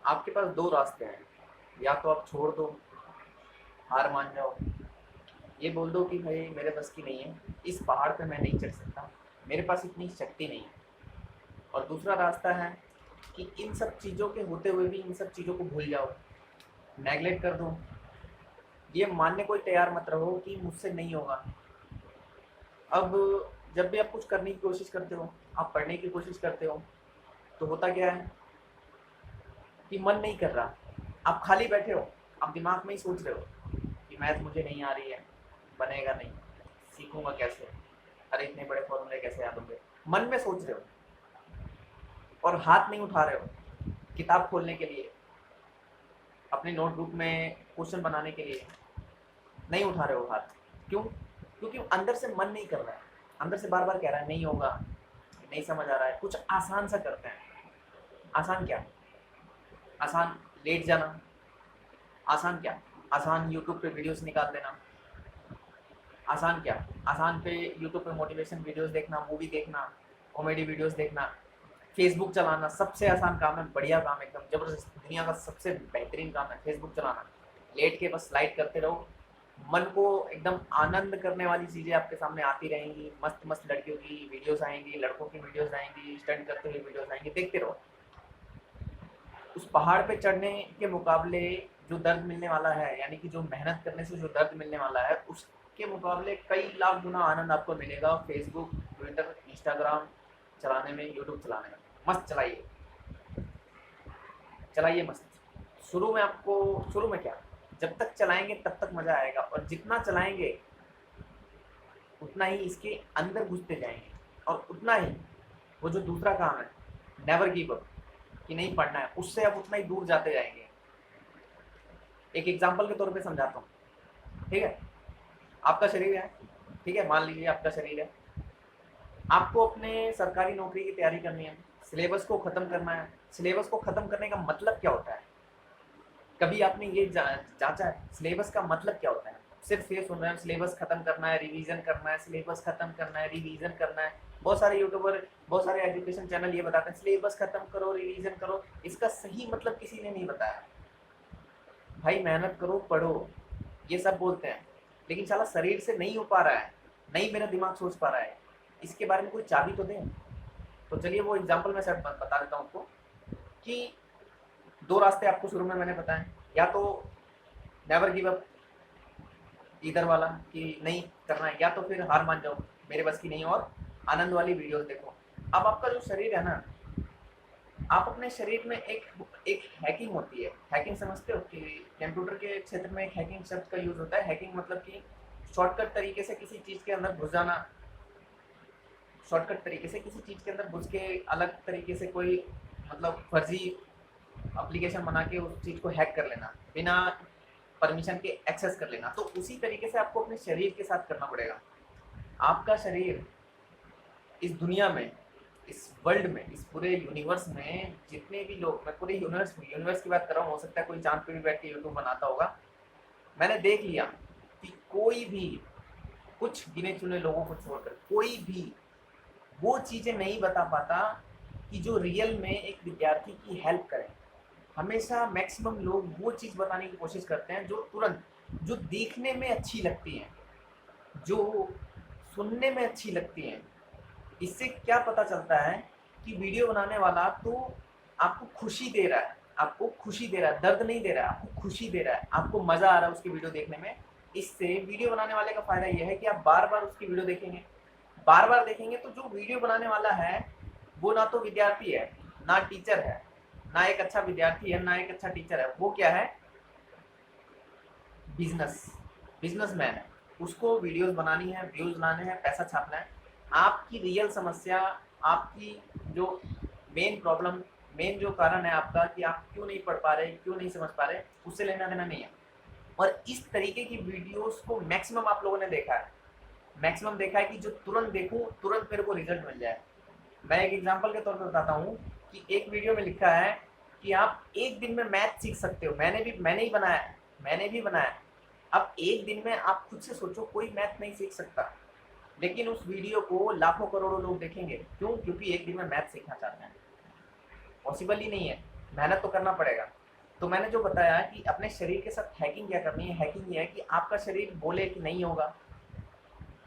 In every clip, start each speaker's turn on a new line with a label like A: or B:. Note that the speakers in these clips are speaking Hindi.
A: आपके पास दो रास्ते हैं, या तो आप छोड़ दो, हार मान जाओ, ये बोल दो कि भाई मेरे बस की नहीं है, इस पहाड़ पे मैं नहीं चढ़ सकता, मेरे पास इतनी शक्ति नहीं है। और दूसरा रास्ता है कि इन सब चीज़ों के होते हुए भी इन सब चीज़ों को भूल जाओ, नेगलेक्ट कर दो, ये मानने को ही तैयार मत रहो कि मुझसे नहीं होगा। अब जब भी आप कुछ करने की कोशिश करते हो, आप पढ़ने की कोशिश करते हो, तो होता क्या है कि मन नहीं कर रहा, आप खाली बैठे हो, आप दिमाग में ही सोच रहे हो कि मैथ मुझे नहीं आ रही है, बनेगा नहीं, सीखूंगा कैसे, अरे इतने बड़े फॉर्मूले कैसे याद होंगे, मन में सोच रहे हो और हाथ नहीं उठा रहे हो किताब खोलने के लिए, अपने नोटबुक में क्वेश्चन बनाने के लिए नहीं उठा रहे हो हाथ। क्यों? क्योंकि अंदर से मन नहीं कर रहा है, अंदर से बार बार कह रहा है नहीं होगा, नहीं समझ आ रहा है, कुछ आसान सा करते हैं। आसान क्या? आसान लेट जाना। आसान क्या? आसान यूट्यूब पे वीडियोस निकाल देना। आसान क्या? आसान पे यूट्यूब पे मोटिवेशन वीडियोस देखना, मूवी देखना, कॉमेडी वीडियोस देखना, फेसबुक चलाना। सबसे आसान काम है, बढ़िया काम, एकदम जबरदस्त, दुनिया का सबसे बेहतरीन काम है फेसबुक चलाना। लेट के बस स्लाइड करते रहो, मन को एकदम आनंद करने वाली चीज़ें आपके सामने आती रहेंगी, मस्त मस्त लड़कियों की वीडियोस आएंगी, लड़कों की वीडियोस आएंगी, स्टंट करते हुए वीडियोस आएंगी, देखते रहो। उस पहाड़ पे चढ़ने के मुकाबले जो दर्द मिलने वाला है, यानी कि जो मेहनत करने से जो दर्द मिलने वाला है, उसके मुकाबले कई लाख गुना आनंद आपको मिलेगा फेसबुक, ट्विटर, इंस्टाग्राम चलाने में, यूट्यूब चलाने में। मस्त चलाइए, चलाइए मस्त। शुरू में आपको, शुरू में क्या, जब तक चलाएंगे तब तक मज़ा आएगा, और जितना चलाएंगे उतना ही इसके अंदर घुसते जाएंगे, और उतना ही वो जो दूसरा काम है, नेवर गिव अप, कि नहीं पढ़ना है, उससे आप उतना ही दूर जाते जाएंगे। एक एग्जाम्पल के तौर पे समझाता हूँ, ठीक है? आपका शरीर है, ठीक है, मान लीजिए आपका शरीर है, आपको अपने सरकारी नौकरी की तैयारी करनी है, सिलेबस को ख़त्म करना है। सिलेबस को ख़त्म करने का मतलब क्या होता है? कभी आपने ये जांचा है सिलेबस का मतलब क्या होता है? सिर्फ ये सुन रहे हैं सिलेबस खत्म करना है, रिवीजन करना है, सिलेबस खत्म करना है, रिवीजन करना है। बहुत सारे यूट्यूबर, बहुत सारे एजुकेशन चैनल ये बताते हैं सिलेबस खत्म करो, रिवीजन करो। इसका सही मतलब किसी ने नहीं बताया। भाई मेहनत करो, पढ़ो, ये सब बोलते हैं, लेकिन साला शरीर से नहीं हो पा रहा है, नहीं मेरा दिमाग सोच पा रहा है, इसके बारे में कोई चाबी तो दें। तो चलिए वो एग्जाम्पल मैं सर बता देता हूँ आपको कि दो रास्ते आपको शुरू में मैंने बताए, या तो नेवर गिव अप, इधर वाला कि नहीं करना है, या तो फिर हार मान जाओ, मेरे बस की नहीं, और आनंद वाली वीडियोस देखो। अब आपका जो शरीर है ना, आप अपने शरीर में एक एक हैकिंग होती है। हैकिंग समझते हो कि कंप्यूटर के क्षेत्र में एक हैकिंग शब्द का यूज़ होता है। हैकिंग मतलब कि शॉर्टकट तरीके से किसी चीज़ के अंदर घुस जाना, शॉर्टकट तरीके से किसी चीज़ के अंदर घुस के अलग तरीके से कोई मतलब फर्जी एप्लीकेशन बना के उस चीज़ को हैक कर लेना, बिना परमिशन के एक्सेस कर लेना। तो उसी तरीके से आपको अपने शरीर के साथ करना पड़ेगा। आपका शरीर इस दुनिया में, इस वर्ल्ड में, इस पूरे यूनिवर्स में जितने भी लोग, मैं पूरे यूनिवर्स की बात कर रहा हूँ, हो सकता है कोई चांद पे भी बैठ के यूट्यूब बनाता होगा। मैंने देख लिया कि कोई भी, कुछ गिने चुने लोगों को छोड़कर कोई भी वो चीज़ें नहीं बता पाता कि जो रियल में एक विद्यार्थी की हेल्प करें। हमेशा मैक्सिमम लोग वो चीज़ बताने की कोशिश करते हैं जो तुरंत, जो देखने में अच्छी लगती हैं, जो सुनने में अच्छी लगती हैं। इससे क्या पता चलता है कि वीडियो बनाने वाला तो आपको खुशी दे रहा है, आपको खुशी दे रहा है, दर्द नहीं दे रहा है, आपको खुशी दे रहा है, आपको मज़ा आ रहा है उसकी वीडियो देखने में। इससे वीडियो बनाने वाले का फ़ायदा यह है कि आप बार बार उसकी वीडियो देखेंगे, बार बार देखेंगे, तो जो वीडियो बनाने वाला है वो ना तो विद्यार्थी है, ना टीचर है, ना एक अच्छा विद्यार्थी है, ना एक अच्छा टीचर है, वो क्या है, बिजनेस, बिजनेसमैन है। उसको वीडियोस बनानी है, व्यूज़ लाने हैं, पैसा छापना है। आपकी रियल समस्या, आपकी जो मेन प्रॉब्लम, मेन जो कारण है आपका कि आप क्यों नहीं पढ़ पा रहे, क्यों नहीं समझ पा रहे, उससे लेना देना नहीं है। और इस तरीके की वीडियोस को मैक्सिमम आप लोगों ने देखा है, मैक्सिमम देखा है कि जो तुरंत देखूं, तुरंत मेरे को रिजल्ट मिल जाए। मैं एक एग्जांपल के तौर पर बताता हूँ कि एक वीडियो में लिखा है कि आप एक दिन में मैथ सीख सकते हो। मैंने ही बनाया है, मैंने भी बनाया है। अब एक दिन में आप खुद से सोचो, कोई मैथ नहीं सीख सकता, लेकिन उस वीडियो को लाखों करोड़ों लोग देखेंगे। क्यों? क्योंकि एक दिन में मैथ सीखना चाहते हैं। पॉसिबल ही नहीं है। मेहनत तो करना पड़ेगा। तो मैंने जो बताया कि अपने शरीर के साथ हैकिंग क्या करनी है, हैकिंग ये है कि आपका शरीर बोले कि नहीं होगा,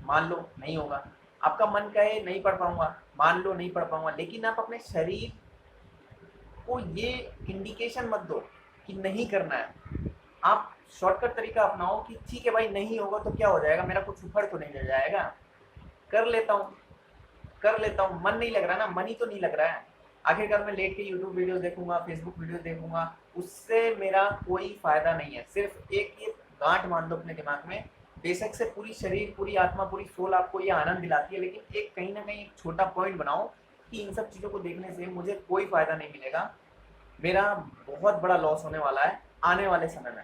A: मान लो नहीं होगा। आपका मन कहे नहीं पढ़ पाऊंगा, मान लो नहीं पढ़ पाऊंगा, लेकिन आप अपने शरीर को ये इंडिकेशन मत दो कि नहीं करना है। आप शॉर्टकट तरीका अपनाओ कि ठीक है भाई नहीं होगा तो क्या हो जाएगा, मेरा कुछ उखड़ तो नहीं जाएगा, कर लेता हूँ, कर लेता हूँ। मन नहीं लग रहा ना, मन ही तो नहीं लग रहा है। आखिरकार मैं लेट के यूट्यूब वीडियोस देखूंगा, फेसबुक वीडियोस देखूंगा, उससे मेरा कोई फायदा नहीं है। सिर्फ एक ये गांठ मान लो अपने दिमाग में, बेशक से पूरी शरीर, पूरी आत्मा, पूरी सोल आपको ये आनंद दिलाती है, लेकिन एक कहीं ना कहीं एक छोटा पॉइंट बनाओ कि इन सब चीज़ों को देखने से मुझे कोई फायदा नहीं मिलेगा, मेरा बहुत बड़ा लॉस होने वाला है आने वाले समय में।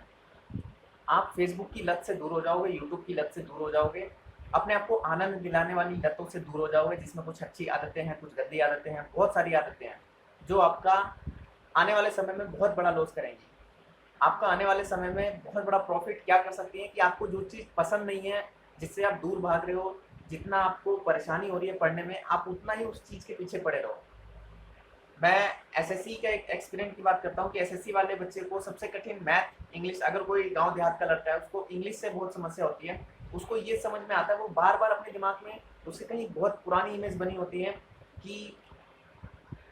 A: आप फेसबुक की लत से दूर हो जाओगे, यूट्यूब की लत से दूर हो जाओगे, अपने आप को आनंद दिलाने वाली लतों से दूर हो जाओगे, जिसमें कुछ अच्छी आदतें हैं, कुछ गंदी आदतें हैं, बहुत सारी आदतें हैं जो आपका आने वाले समय में बहुत बड़ा लॉस करेंगी। आपका आने वाले समय में बहुत बड़ा प्रॉफिट क्या कर सकती है कि आपको जो चीज़ पसंद नहीं है, जिससे आप दूर भाग रहे हो, जितना आपको परेशानी हो रही है पढ़ने में, आप उतना ही उस चीज़ के पीछे पड़े रहो। मैं एसएससी का एक एक्सपीरियंस की बात करता हूँ कि एसएससी वाले बच्चे को सबसे कठिन मैथ, इंग्लिश, अगर कोई गांव देहात का लड़का है उसको इंग्लिश से बहुत समस्या होती है, उसको ये समझ में आता है, वो बार बार अपने दिमाग में उससे कहीं बहुत पुरानी इमेज बनी होती है कि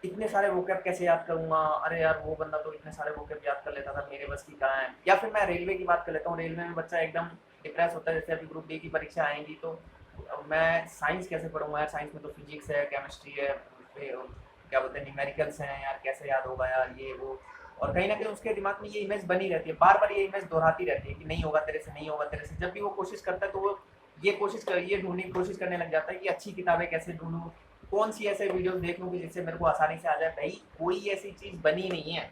A: इतने सारे वोकैब कैसे याद करूंगा, अरे यार वो बंदा तो इतने सारे वोकैब याद कर लेता था, मेरे बस की कहाँ है। या फिर मैं रेलवे की बात कर लेता हूँ, रेलवे में बच्चा एकदम डिप्रेस होता है, जैसे अभी ग्रुप डी की परीक्षा आएंगी तो मैं साइंस कैसे पढ़ूंगा यार, साइंस में तो फिजिक्स है, केमिस्ट्री है, क्या बोलते हैं न्यूमेरिकल्स हैं यार, कैसे याद होगा यार ये वो। और कहीं ना कहीं उसके दिमाग में ये इमेज बनी रहती है, बार बार ये इमेज दोहराती रहती है कि नहीं होगा तेरे से, नहीं होगा तेरे से। जब भी वो कोशिश करता है तो वो ये ढूंढने की कोशिश करने लग जाता है कि अच्छी किताबें कैसे ढूंढूं, कौन सी ऐसे वीडियोस देख लूँ कि जिससे मेरे को आसानी से आ जाए। भाई कोई ऐसी चीज़ बनी नहीं है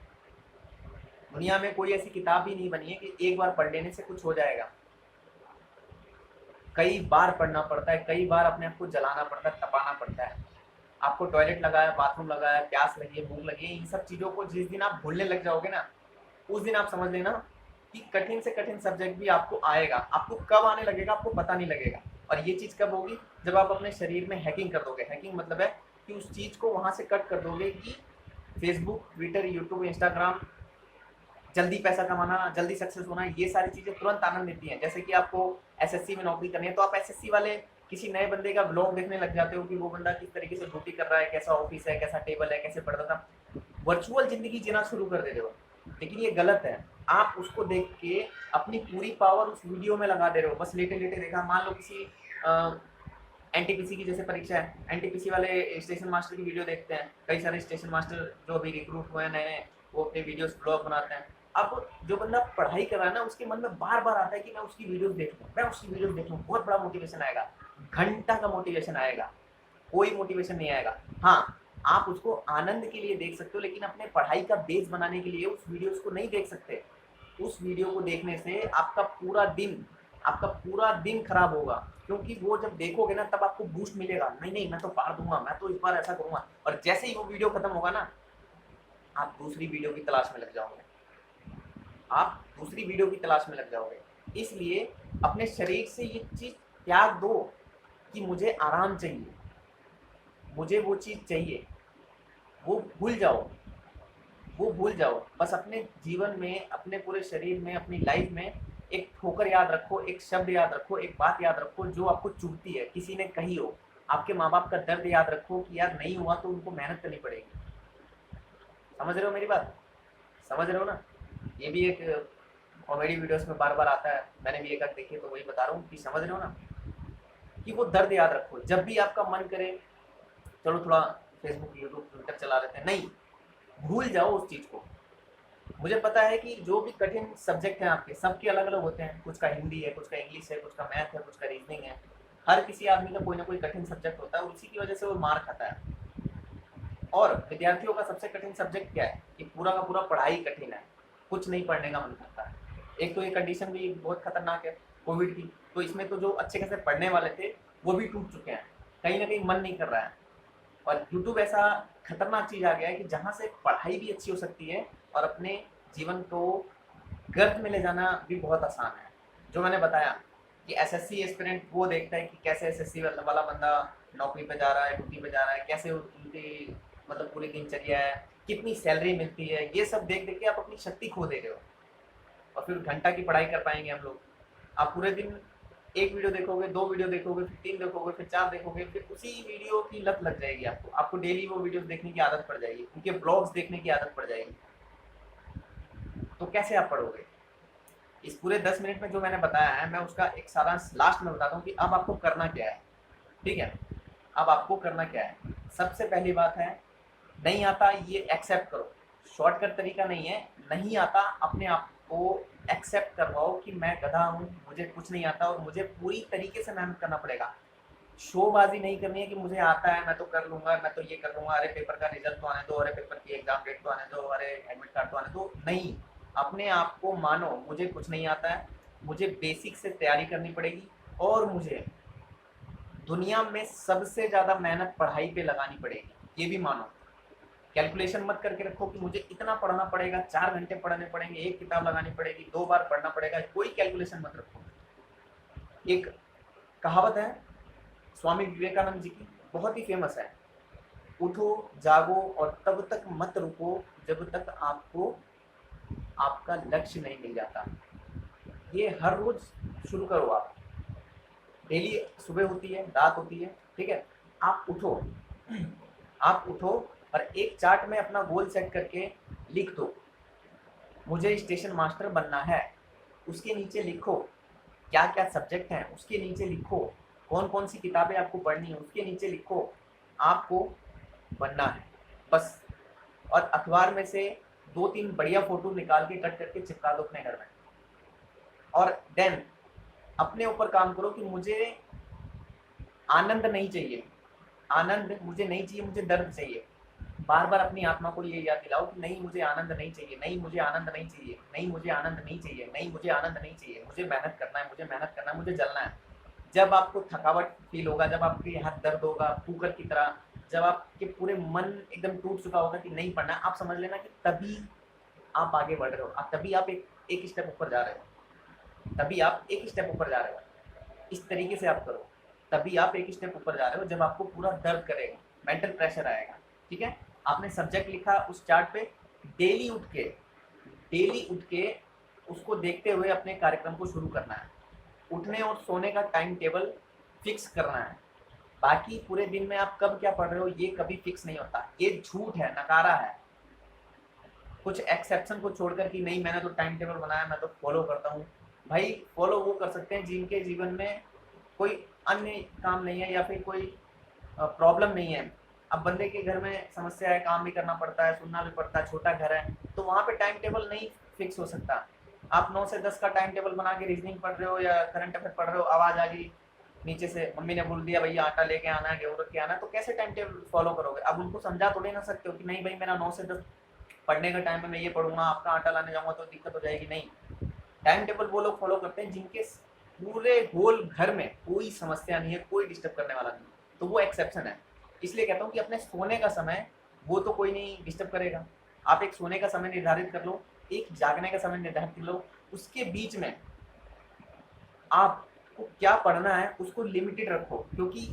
A: दुनिया में, कोई ऐसी किताब ही नहीं बनी है कि एक बार पढ़ लेने से कुछ हो जाएगा। कई बार पढ़ना पड़ता है, कई बार अपने आप को जलाना पड़ता है, तपाना पड़ता है। आपको टॉयलेट लगा है, बाथरूम लगा है, प्यास लगी है, भूख लगी है, इन सब चीज़ों को जिस दिन आप भूलने लग जाओगे ना, उस दिन आप समझ लेना कि कठिन से कठिन सब्जेक्ट भी आपको आएगा। आपको कब आने लगेगा आपको पता नहीं लगेगा। और ये चीज़ कब होगी, जब आप अपने शरीर में हैकिंग कर दोगे। हैकिंग मतलब है कि उस चीज़ को वहाँ से कट कर दोगे कि फेसबुक, ट्विटर, यूट्यूब, इंस्टाग्राम, जल्दी पैसा कमाना, जल्दी सक्सेस होना, ये सारी चीज़ें तुरंत आनंद देती हैं। जैसे कि आपको एसएससी में नौकरी करनी है तो आप एसएससी वाले किसी नए बंदे का ब्लॉग देखने लग जाते हो कि वो बंदा किस तरीके से ड्यूटी कर रहा है, कैसा ऑफिस है, कैसा टेबल है, कैसे पढ़ता था, वर्चुअल जिंदगी जीना शुरू कर देते हो। लेकिन ये गलत है। आप उसको देख के अपनी पूरी पावर उस वीडियो में लगा दे रहे हो। बस लेटे लेटे देखा, मान लो किसी एनटीपीसी की जैसे परीक्षा है, एनटीपीसी वाले स्टेशन मास्टर की वीडियो देखते हैं, कई सारे स्टेशन मास्टर जो अभी रिक्रूट हुए हैं नए, वो अपने वीडियोस ब्लॉग बनाते हैं। अब जो बंदा पढ़ाई कर रहा है ना, उसके मन में बार बार आता है कि मैं उसकी वीडियोस देख लूँ, मैं उसकी वीडियोस देख लूँ, बहुत बड़ा मोटिवेशन आएगा, घंटा का मोटिवेशन आएगा, कोई मोटिवेशन नहीं आएगा। हाँ, आप उसको आनंद के लिए देख सकते हो, लेकिन अपने पढ़ाई का बेस बनाने के लिए उस वीडियोस को नहीं देख सकते। उस वीडियो को देखने से आपका पूरा दिन खराब होगा, क्योंकि वो जब देखोगे ना तब आपको बूस्ट मिलेगा, नहीं नहीं मैं तो पार दूंगा, मैं तो इस बार ऐसा करूंगा। और जैसे ही वो वीडियो खत्म होगा ना, आप दूसरी वीडियो की तलाश में लग जाओगे, आप दूसरी वीडियो की तलाश में लग जाओगे। इसलिए अपने शरीर से ये चीज़ त्याग दो कि मुझे आराम चाहिए, मुझे वो चीज़ चाहिए, वो भूल जाओ, वो भूल जाओ। बस अपने जीवन में, अपने पूरे शरीर में, अपनी लाइफ में एक ठोकर याद रखो, एक शब्द याद रखो, एक बात याद रखो जो आपको चुभती है, किसी ने कही हो। आपके माँ बाप का दर्द याद रखो कि यार नहीं हुआ तो उनको मेहनत करनी पड़ेगी। समझ रहे हो मेरी बात, समझ रहे हो ना। ये भी एक कॉमेडी वीडियोस में बार बार आता है, मैंने भी एक आध देखी तो वही बता रहा हूँ कि समझ रहे हो ना, कि वो दर्द याद रखो। जब भी आपका मन करे चलो थोड़ा फेसबुक, यूट्यूब, ट्विटर चला लेते हैं, नहीं, भूल जाओ उस चीज़ को। मुझे पता है कि जो भी कठिन सब्जेक्ट हैं आपके, सबके अलग अलग होते हैं, कुछ का हिंदी है, कुछ का इंग्लिश है, कुछ का मैथ है, कुछ का रीजनिंग है। हर किसी आदमी का कोई ना कोई कठिन सब्जेक्ट होता है और उसी की वजह से वो मार खाता है। और विद्यार्थियों का सबसे कठिन सब्जेक्ट क्या है कि पूरा का पूरा पढ़ाई कठिन है, कुछ नहीं पढ़ने का मन करता है। एक तो ये कंडीशन भी बहुत खतरनाक है कोविड की, तो इसमें तो जो अच्छे खासे पढ़ने वाले थे वो भी टूट चुके हैं, कहीं ना कहीं मन नहीं कर रहा है। और यूट्यूब ऐसा खतरनाक चीज़ आ गया है कि जहाँ से पढ़ाई भी अच्छी हो सकती है और अपने जीवन को गर्त में ले जाना भी बहुत आसान है। जो मैंने बताया कि एसएससी एस्पिरेंट वो देखता है कि कैसे एसएससी वाला बंदा नौकरी पे जा रहा है, ड्यूटी पे जा रहा है, कैसे उनकी मतलब पूरी दिनचर्या है, कितनी सैलरी मिलती है, ये सब देख देख के आप अपनी शक्ति खो दे रहे हो। और फिर घंटा की पढ़ाई कर पाएंगे हम लोग? आप पूरे दिन एक वीडियो देखोगे, 2 वीडियो देखोगे, फिर 3 देखोगे, फिर 4 देखोगे, फिर उसी वीडियो की लत लग जाएगी आपको। आपको डेली वो वीडियोस देखने की आदत पड़ जाएगी, उनके ब्लॉग्स देखने की आदत पड़ जाएगी। तो कैसे आप पढ़ोगे? इस पूरे 10 मिनट में जो मैंने बताया है, मैं उसका एक सारांश लास्ट में बताता हूँ कि अब आपको करना क्या है। ठीक है, अब आपको करना क्या है? सबसे पहली बात है, नहीं आता ये एक्सेप्ट करो। शॉर्टकट तरीका नहीं है, नहीं आता अपने आप को एक्सेप्ट करवाओ कि मैं गधा हूँ, मुझे कुछ नहीं आता और मुझे पूरी तरीके से मेहनत करना पड़ेगा। शोबाजी नहीं करनी है कि मुझे आता है, मैं तो कर लूंगा, मैं तो ये कर लूंगा, अरे पेपर का रिजल्ट तो आने दो, अरे पेपर की एग्जाम डेट तो आने दो, अरे एडमिट कार्ड तो आने दो। नहीं, अपने आप को मानो मुझे कुछ नहीं आता है, मुझे बेसिक से तैयारी करनी पड़ेगी और मुझे दुनिया में सबसे ज़्यादा मेहनत पढ़ाई पे लगानी पड़ेगी, ये भी मानो। कैलकुलेशन मत करके रखो कि मुझे इतना पढ़ना पड़ेगा, 4 घंटे पढ़ने पड़ेंगे, एक किताब लगानी पड़ेगी, 2 बार पढ़ना पड़ेगा, कोई कैलकुलेशन मत रखो। एक कहावत है स्वामी विवेकानंद जी की, बहुत ही फेमस है, उठो जागो और तब तक मत रुको जब तक आपको आपका लक्ष्य नहीं मिल जाता। ये हर रोज शुरू करो आप, डेली सुबह होती है, रात होती है, ठीक है, आप उठो, आप उठो और एक चार्ट में अपना गोल सेट करके लिख दो, मुझे स्टेशन मास्टर बनना है। उसके नीचे लिखो क्या क्या सब्जेक्ट हैं, उसके नीचे लिखो कौन कौन सी किताबें आपको पढ़नी है, उसके नीचे लिखो आपको बनना है, बस। और अखबार में से 2-3 बढ़िया फोटो निकाल के कट करके चिपका दो अपने घर में। और देन अपने ऊपर काम करो कि मुझे आनंद नहीं चाहिए, आनंद मुझे नहीं चाहिए, मुझे दर्द चाहिए। बार बार अपनी आत्मा को ये याद दिलाओ कि नहीं मुझे आनंद नहीं चाहिए, नहीं मुझे आनंद नहीं चाहिए, नहीं मुझे आनंद नहीं चाहिए, नहीं मुझे आनंद नहीं चाहिए, मुझे मेहनत करना है, मुझे मेहनत करना है, मुझे जलना है। जब आपको थकावट फील होगा, जब आपके हाथ दर्द होगा कुकर की तरह, जब आपके पूरे मन एकदम टूट चुका होगा कि नहीं पढ़ना, आप समझ लेना कि तभी आप आगे बढ़ रहे हो, तभी आप एक स्टेप ऊपर जा रहे हो, तभी आप एक स्टेप ऊपर जा रहे हो। इस तरीके से आप करो, तभी आप एक स्टेप ऊपर जा रहे हो। जब आपको पूरा दर्द करेगा, मेंटल प्रेशर आएगा, ठीक है, आपने सब्जेक्ट लिखा उस चार्ट पे, डेली उठ के उसको देखते हुए अपने कार्यक्रम को शुरू करना है। उठने और सोने का टाइम टेबल फिक्स करना है। बाकी पूरे दिन में आप कब क्या पढ़ रहे हो ये कभी फिक्स नहीं होता, ये झूठ है, नकारा है। कुछ एक्सेप्शन को छोड़कर कि नहीं मैंने तो टाइम टेबल बनाया, मैं तो फॉलो करता हूँ। भाई फॉलो वो कर सकते हैं जिनके जीवन में कोई अन्य काम नहीं है या फिर कोई प्रॉब्लम नहीं है। अब बंदे के घर में समस्या है, काम भी करना पड़ता है, सुनना भी पड़ता है, छोटा घर है, तो वहाँ पे टाइम टेबल नहीं फिक्स हो सकता। आप 9 से 10 का टाइम टेबल बना के रीजनिंग पढ़ रहे हो या करंट अफेयर पढ़ रहे हो, आवाज़ आ गई नीचे से, मम्मी ने बोल दिया भैया आटा लेके आना है, गेहूँ रख के आना है, तो कैसे टाइम टेबल फॉलो करोगे? अब उनको समझा थोड़ी ना सकते हो कि नहीं भाई मेरा 9 से 10 पढ़ने का टाइम है, मैं ये पढ़ूंगा, आपका आटा लाने जाऊंगा तो दिक्कत हो जाएगी। नहीं, टाइम टेबल वो लोग फॉलो करते हैं जिनके पूरे होल घर में कोई समस्या नहीं है, कोई डिस्टर्ब करने वाला नहीं, तो वो एक्सेप्शन है। इसलिए कहता हूँ कि अपने सोने का समय वो तो कोई नहीं डिस्टर्ब करेगा। आप एक सोने का समय निर्धारित कर लो, एक जागने का समय निर्धारित कर लो, उसके बीच में आपको क्या पढ़ना है उसको लिमिटेड रखो। क्योंकि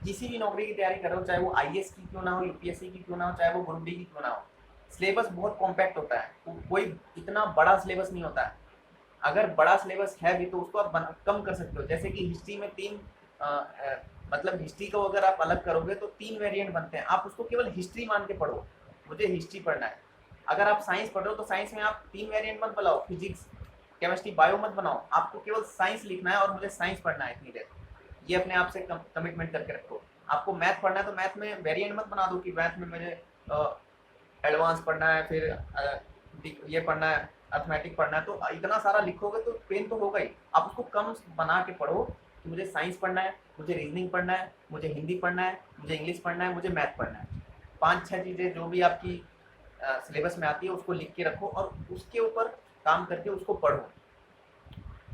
A: किसी भी नौकरी की तैयारी कर रहे हो, चाहे वो आईएएस की क्यों ना हो, यूपीएससी की क्यों ना हो, चाहे वो ग्रुप डी की क्यों ना हो, सिलेबस बहुत कॉम्पैक्ट होता है, कोई इतना बड़ा सिलेबस नहीं होता है। अगर बड़ा सिलेबस है भी तो उसको आप कम कर सकते हो। जैसे कि हिस्ट्री में 3 मतलब हिस्ट्री को अगर आप अलग करोगे तो 3 वेरिएंट बनते हैं, आप उसको केवल हिस्ट्री मान के पढ़ो, मुझे हिस्ट्री पढ़ना है। अगर आप साइंस पढ़ रहे हो तो साइंस में आप 3 वेरिएंट मत बनाओ, फिजिक्स केमिस्ट्री बायो मत बनाओ, आपको केवल साइंस लिखना है और मुझे साइंस पढ़ना है इतनी देर। ये अपने आप से कमिटमेंट करके रखो। आपको मैथ पढ़ना है तो मैथ में वेरिएंट मत बना दो कि मैथ में मुझे एडवांस पढ़ना है, फिर ये पढ़ना है, अर्थमेटिक पढ़ना है, तो इतना सारा लिखोगे तो पेन तो होगा ही। आप उसको कम बना के पढ़ो कि मुझे साइंस पढ़ना है, मुझे रीजनिंग पढ़ना है, मुझे हिंदी पढ़ना है, मुझे इंग्लिश पढ़ना है, मुझे मैथ पढ़ना है। 5-6 चीज़ें जो भी आपकी सिलेबस में आती है उसको लिख के रखो और उसके ऊपर काम करके उसको पढ़ो।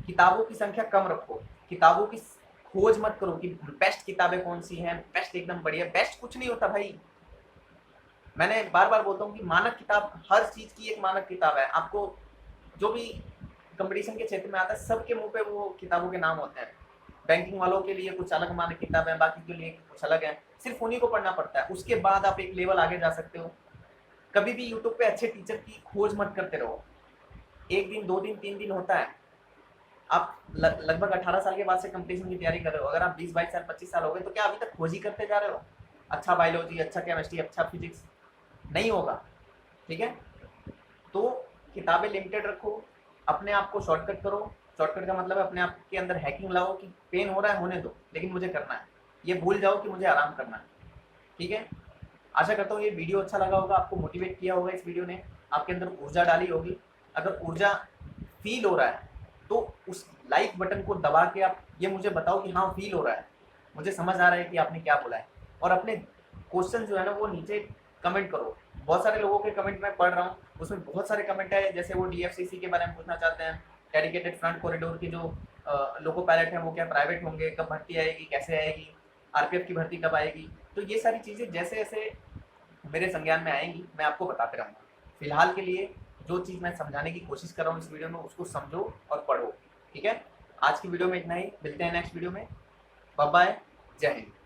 A: किताबों की संख्या कम रखो, किताबों की खोज मत करो कि बेस्ट किताबें कौन सी हैं, बेस्ट एकदम बढ़िया, बेस्ट कुछ नहीं होता भाई। मैंने बार बार बोलता हूँ कि मानक किताब, हर चीज़ की एक मानक किताब है। आपको जो भी कंपटीशन के क्षेत्र में आता है सबके मुंह पे वो किताबों के नाम होते हैं। बैंकिंग वालों के लिए कुछ अलग मानक किताब है, बाकी के लिए कुछ अलग है, सिर्फ उन्हीं को पढ़ना पड़ता है। उसके बाद आप एक लेवल आगे जा सकते हो। कभी भी यूट्यूब पे अच्छे टीचर की खोज मत करते रहो। 1 दिन 2 दिन 3 दिन होता है। आप लगभग 18 साल के बाद से कंपटीशन की तैयारी कर रहे हो। अगर आप 20-22 साल 25 साल हो गए तो क्या अभी तक खोज ही करते जा रहे हो? अच्छा बायोलॉजी, अच्छा केमिस्ट्री, अच्छा फिजिक्स नहीं होगा। ठीक है, तो किताबें लिमिटेड रखो, अपने आप को शॉर्टकट करो। शॉर्टकट का मतलब है अपने आप के अंदर हैकिंग लाओ कि पेन हो रहा है होने दो, लेकिन मुझे करना है। ये भूल जाओ कि मुझे आराम करना है। ठीक है, आशा करता हूँ ये वीडियो अच्छा लगा होगा, आपको मोटिवेट किया होगा इस वीडियो ने, आपके अंदर ऊर्जा डाली होगी। अगर ऊर्जा फील हो रहा है तो उस लाइक बटन को दबा के आप ये मुझे बताओ कि हाँ फील हो रहा है, मुझे समझ आ रहा है कि आपने क्या बोला है। और अपने क्वेश्चन जो है ना वो नीचे कमेंट करो। बहुत सारे लोगों के कमेंट मैं पढ़ रहा हूँ, उसमें बहुत सारे कमेंट है, जैसे वो DFCC के बारे में पूछना चाहते हैं, डेडिकेटेड फ्रंट कॉरिडोर की जो लोको पायलट है वो क्या प्राइवेट होंगे, कब भर्ती आएगी, कैसे आएगी, RPF की भर्ती कब आएगी। तो ये सारी चीज़ें जैसे जैसे मेरे संज्ञान में आएंगी मैं आपको बताते रहूँगा। फिलहाल के लिए जो चीज़ मैं समझाने की कोशिश कर रहा हूँ इस वीडियो में उसको समझो और पढ़ो। ठीक है, आज की वीडियो में इतना ही, मिलते हैं नेक्स्ट वीडियो में। बाय बाय, जय हिंद।